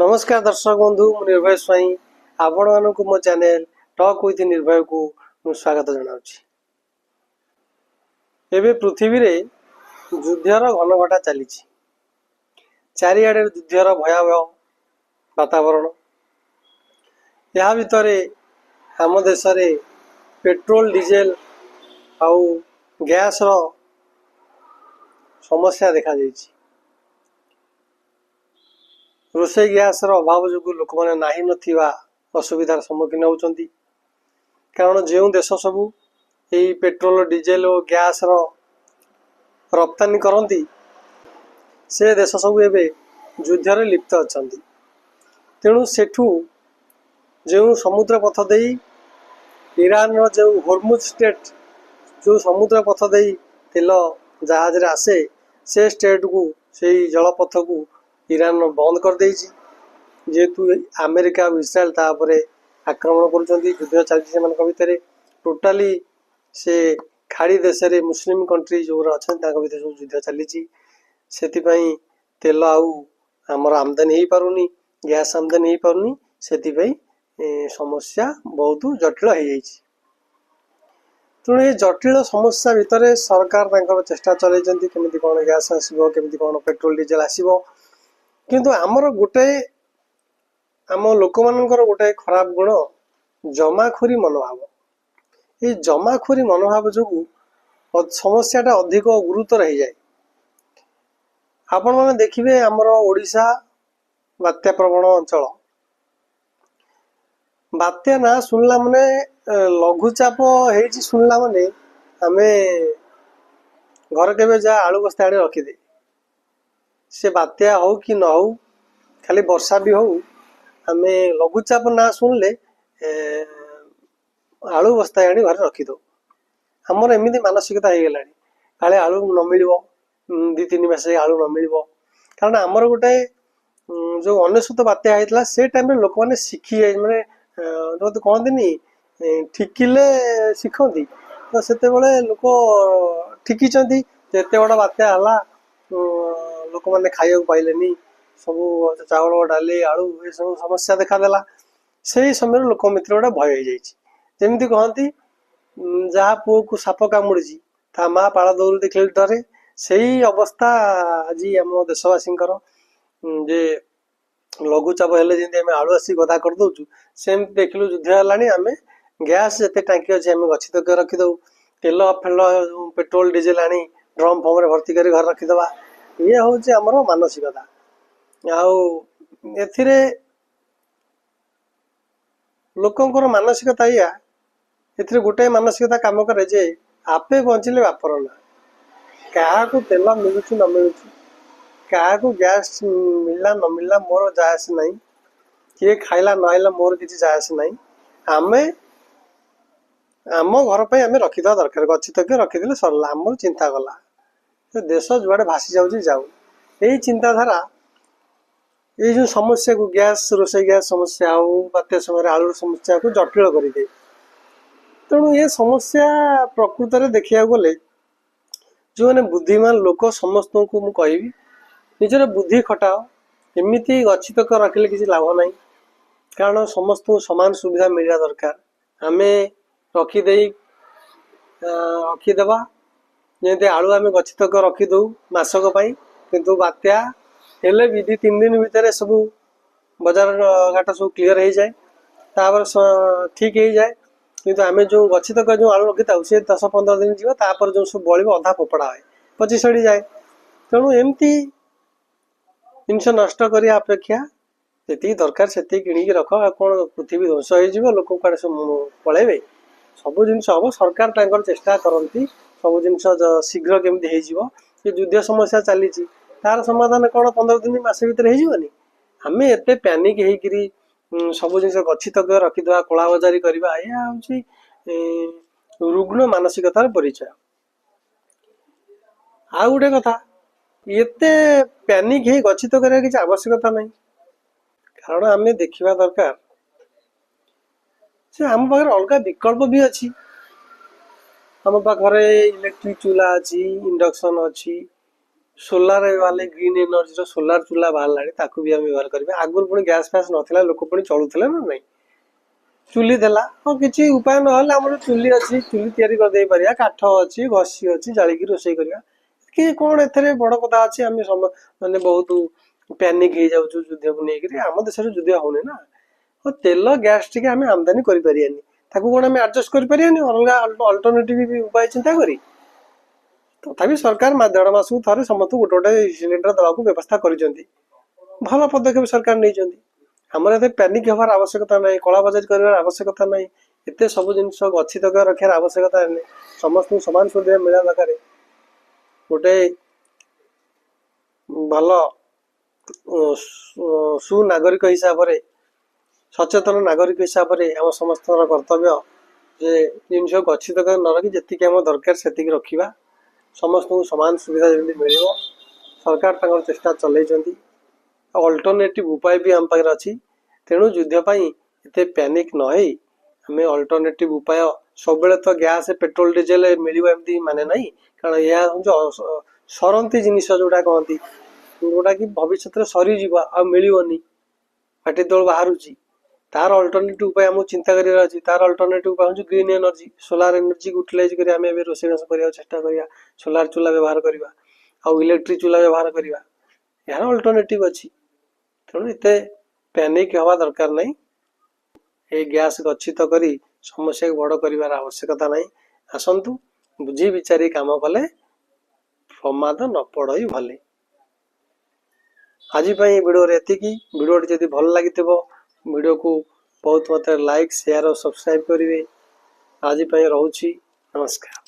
नमस्कार दर्शक बंधु मु निर्भय स्वाई आपण मानक मो चैनल टॉक विथ निर्भय को मु स्वागत जनाउछि। एबे पृथ्वी रे युद्धर घनघटा चली चारिआडे युद्धर भयावह वातावरण। या भितरे आम देश रे पेट्रोल डीजेल आउ गैस रो समस्या देखा जाइछि। रोषे गैस अभाव जो लोक मैंने नाही नथिबा असुविधार सम्मुखीन होउछंती। कारण जो देश सबू यही पेट्रोल डीजेल और गैस रप्तानी करती से देश सबू एबे युद्धरे लिप्त अछंती। तेणु सेठू जो समुद्र पथ दे ईरान रो जो हॉर्मुज स्टेट जो समुद्र पथ दे तेल जहाज रे आसे से स्टेट को से जलपथ को ईरान बंद कर देछि। जेहेतु अमेरिका और इस्राएल तापरे आक्रमण करुछंती युद्ध चलछि सेमानक भितरे टोटाली से खाड़ी देश रे मुस्लिम कंट्री जो अच्छा भितर सब युद्ध चली से तेल आउ आमर आमदानी हो पारुनी गैस आमदानी हो पारुनी से समस्या बहुत जटिल हो जाइछि। तेणु ये जटिल समस्या भितर सरकार चेष्टा चलैछंती केमिति कोन गैस आसीबो केमिति कोन पेट्रोल डीजेल आसीबो। किंतु आमर गोटे आम लोक मानकर गोटे खराब गुण जमाखोरी मनोभाव। ये जमाखोरी मनोभाव जो समस्याटा अधिक गुरुतर हो जाए। आपण मैंने देखिए आमर ओडिशा बात्या प्रवण अंचल बात्या ना शुणला माने लघुचाप हो शुणला माने आमे घर के जा आलू बस्ता आड़े रखीदे से बात्या हो कि न हो खाली वर्षा भी हो आमे लघुचाप ना शुणले आलू बस्ता आनी घर रखीद। आमर एमती मानसिकता हो गला काले आलू न मिल दी तीन मास आलू न मिल कारण आमर गोटे जो अनेशत बात्या होता से टाइम लोक मैंने शिखी माने जो कहते ठिकिले शिखती तो से लोक ठिकी एत बड़ बात्या है लोक मैंने खाया पाइले सब चावल डाली आलू ये सब समस्या देखादेला। से समय लोक मित्र गोटे भय हो जाती कहती जहाँ पुओ को साप कामुड़ी ता माँ पाड़ दौर देखले डरे से अवस्था आज आम देशवासी जे लघुचाप हेले जमी आम आलू आसी गदा कर दौचु सेमती देखलु युद्ध है आम गैस जिते टांकी अच्छे आम गच्छित रखीदे तेल फेल पेट्रोल डीजेल आनी ड्रम फम भर्ती कर घर रखीदे ये हूँ आमर मानसिकता। आउ एथिरे लोकंकर मानसिकता या एथिरे गोटे मानसिकता काम करे जे आपे बंचिले बापर ना क्या तेल मिलू न मिलू क्या गैस मिलला न मिलला मोर जायस ना किए खाइला नहला मोर किसी जायस ना आमे आम घर पर आम रखीदा दरकार गच्छित रखीदे सरला आम चिंता गला देश जुआड़े भासी जाऊँ जाऊ यही चिंताधारा ये जो समस्या को गैस रोषे गैस समस्या हो बात्या समय आलू समस्या को जटिल करदे। तेणु ये समस्या प्रकृत में देखा गले जो मैंने बुद्धिमान लोक समस्त को मुझे कहबी निजर बुद्धि खटाओ एमती गच्छित रखिले किसी लाभ ना कारण समस्त को समान सुविधा मिलवा दरकार आम रखीदे रखीदेवा जमी आलू आम गच्छित रखीदू मसक किंतु बात्या हेले भी दी तीन दिन भितर सब बजार घाट सब क्लीयर हो जाए तापर ठीक हो जाए किंतु आम जो गच्छित जो आलू रखी था सी 10-15 दिन जीव जो सब बल अधा फोपड़ा हुए पची सड़ी जाए। तेणु एमती जिनस नष्ट करने अपेक्षा जी दरकार से किणिकी रख कौन पृथ्वी ध्वंस हो लोक कड़े सब पलैबे सब जिन हम सरकार चेष्टा करती सब जिन शीघ्र केमी हो युद्ध समस्या चली तार समाधान कौन 15 दिन मस भितर आम एत पैनिक होकरी सब जिन गच्छित रखीद कला बजारी करवा यह हूँ रुग्ण मानसिकतार परिचय। आ गोटे कथा एत पैनिक हो गच्छित कर किसी आवश्यकता नहीं कारण आम देखा दरकार से आम पाखे अलग विकल्प भी अच्छी आम पाखे इलेक्ट्रिक चूल्हा अच्छी इंडक्शन अच्छी सोलार वाले ग्रीन एनर्जी सोलार चूल्हा बाहर ताकू भी आम व्यवहार करेंगे। आगुरी पुणी गैस फैस नाला लोक पुणी चलुले ना नहीं चुली देला हाँ किसी उपाय ना आम चुली अच्छी चुली तैयारी करदे पारिया काठ अच्छी घसी अच्छी जाड़ी रोषे करवा कि कौन एथे बड़ कथा अच्छी आम माने बहुत पैनिक हो जाऊँ युद्ध को लेकर आम देश युद्ध होने ना और तेल गैस टी आम आमदानी करें कौन आम आडजस्ट करें अलग अल्टरनेटिव उपाय चिंता करी तथापि सरकार 1.5 मास को थे समस्त गोटे गोटे सिलिंडर देवा व्यवस्था कर भल पदक्षेप सरकार नहीं आमर एत पैनिक हमार आवश्यकता ना कला बजारी कर आवश्यकता ना एत सब जिन गच्छित रखार आवश्यकता नहीं समस्त सामान सुविधा मिला दरकार गोटे भल सुनागरिक हिसाब से सचेतन नागरिक हिसाब से आम समस्त कर्तव्य जे जिन गच्छित न रखी जी आम दरकार से रखा समस्त को समान सुविधा जमी मिल सरकार तक चेष्टा चल अल्टरनेटिव उपाय भी आम पाखे अच्छी तेणु युद्धपाई एत पैनिक नई आम अल्टरनेटिव उपाय सब तो गैस पेट्रोल डीजेल मिलती माने ना कारण यह हूँ सरंती जिनिस जोटा कहती जोटा कि भविष्य में सरीज आ मिलनी पार्टी तौर बाहर तार अल्टरनेटिव उपाय आमको चिंता करार तार अल्टरनेटिव उपाय हूँ green energy solar energy utilise कर रोषेबास करने चेष्टा करा सोलार चूल्हा व्यवहार करवा आउ इलेक्ट्रिक चूल्हा व्यवहार करवा यार अल्टरनेटिव अच्छी तेणु एत पैनिक हवा दरकार नहीं ये गैस गच्छित करी समस्या को बड़ कर आवश्यकता नहीं आसतु बुझी विचारी काम कले प्रमाद न पड़ई भले आज वीडियो एतिकी वीडियो जब भल लगी वीडियो को बहुत मत लाइक शेयर और सब्सक्राइब करेंगे आज रोची नमस्कार।